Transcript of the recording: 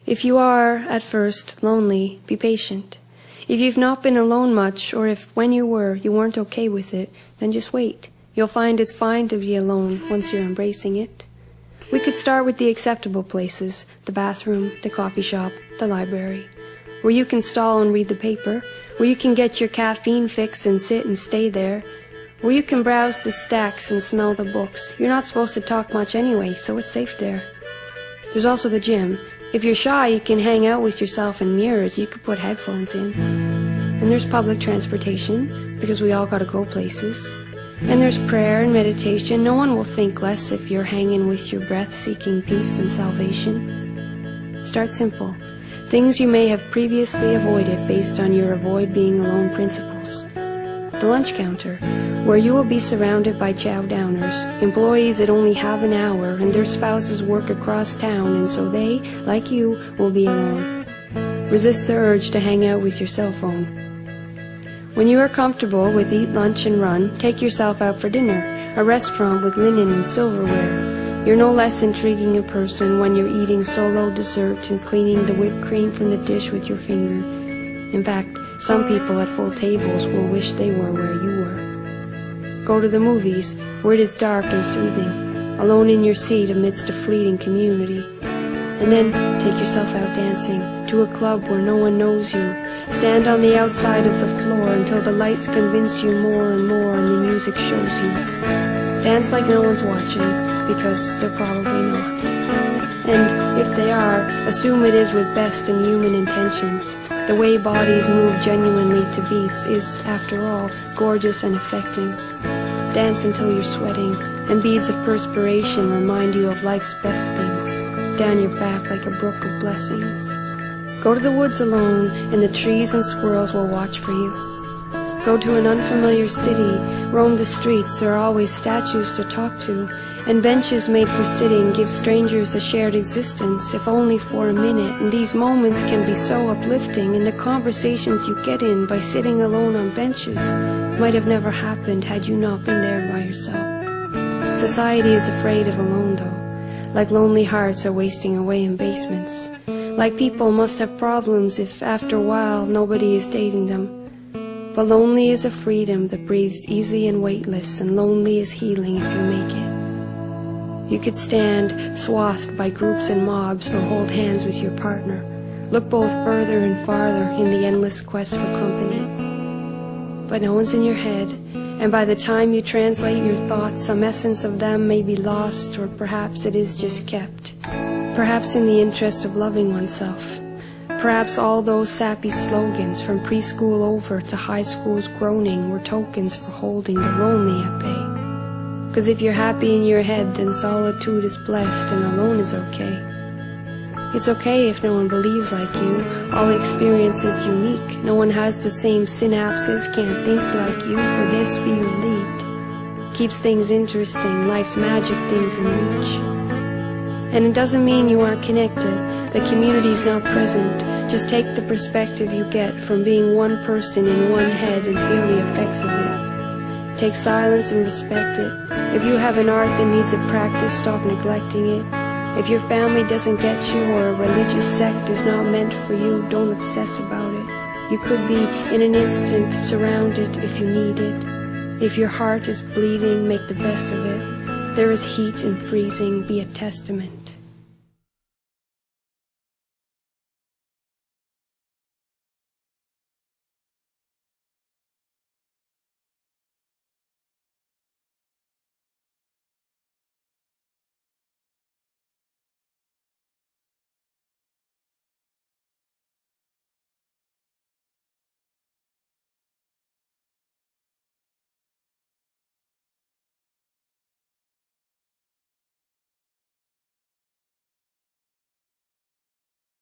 If you are, at first, lonely, be patient. If you've not been alone much, or if when you were, you weren't okay with it, then just wait. You'll find it's fine to be alone once you're embracing it. We could start with the acceptable places, the bathroom, the coffee shop, the library, where you can stall and read the paper, where you can get your caffeine fix and sit and stay there, where you can browse the stacks and smell the books. You're not supposed to talk much anyway, so it's safe there. There's also the gym. If you're shy, you can hang out with yourself in mirrors. You could put headphones in. And there's public transportation, because we all gotta go places. And there's prayer and meditation. No one will think less if you're hanging with your breath, seeking peace and salvation. Start simple. Things you may have previously avoided based on your avoid being alone principles. The lunch counter, where you will be surrounded by chow downers, employees that only have an hour and their spouses work across town, and so they, like you, will be alone. Resist the urge to hang out with your cell phone. When you are comfortable with eat lunch and run, take yourself out for dinner, a restaurant with linen and silverware. You're no less intriguing a person when you're eating solo dessert and cleaning the whipped cream from the dish with your finger. In fact, some people at full tables will wish they were where you were. Go to the movies, where it is dark and soothing, alone in your seat amidst a fleeting community. And then take yourself out dancing, to a club where no one knows you. Stand on the outside of the floor until the lights convince you more and more and the music shows you. Dance like no one's watching, because they're probably not. And if they are, assume it is with best and human intentions. The way bodies move genuinely to beats is, after all, gorgeous and affecting. Dance until you're sweating, and beads of perspiration remind you of life's best things, down your back like a brook of blessings. Go to the woods alone, and the trees and squirrels will watch for you. Go to an unfamiliar city, roam the streets, there are always statues to talk to, and benches made for sitting give strangers a shared existence, if only for a minute, and these moments can be so uplifting, and the conversations you get in by sitting alone on benches might have never happened had you not been there by yourself. Society is afraid of alone, though, like lonely hearts are wasting away in basements, like people must have problems if, after a while, nobody is dating them. But lonely is a freedom that breathes easy and weightless, and lonely is healing if you make it. You could stand swathed by groups and mobs, or hold hands with your partner. Look both further and farther in the endless quest for company. But no one's in your head, and by the time you translate your thoughts, some essence of them may be lost, or perhaps it is just kept. Perhaps in the interest of loving oneself. Perhaps all those sappy slogans from preschool over to high school's groaning were tokens for holding the lonely at bay. 'Cause if you're happy in your head, then solitude is blessed and alone is okay. It's okay if no one believes like you. All experience is unique. No one has the same synapses, can't think like you. For this, be relieved. Keeps things interesting, life's magic things in reach. And it doesn't mean you aren't connected. The community's not present. Just take the perspective you get from being one person in one head and feel the effects of it. Take silence and respect it. If you have an art that needs a practice, stop neglecting it. If your family doesn't get you, or a religious sect is not meant for you, don't obsess about it. You could be, in an instant, surrounded if you need it. If your heart is bleeding, make the best of it. There is heat in freezing, be a testament.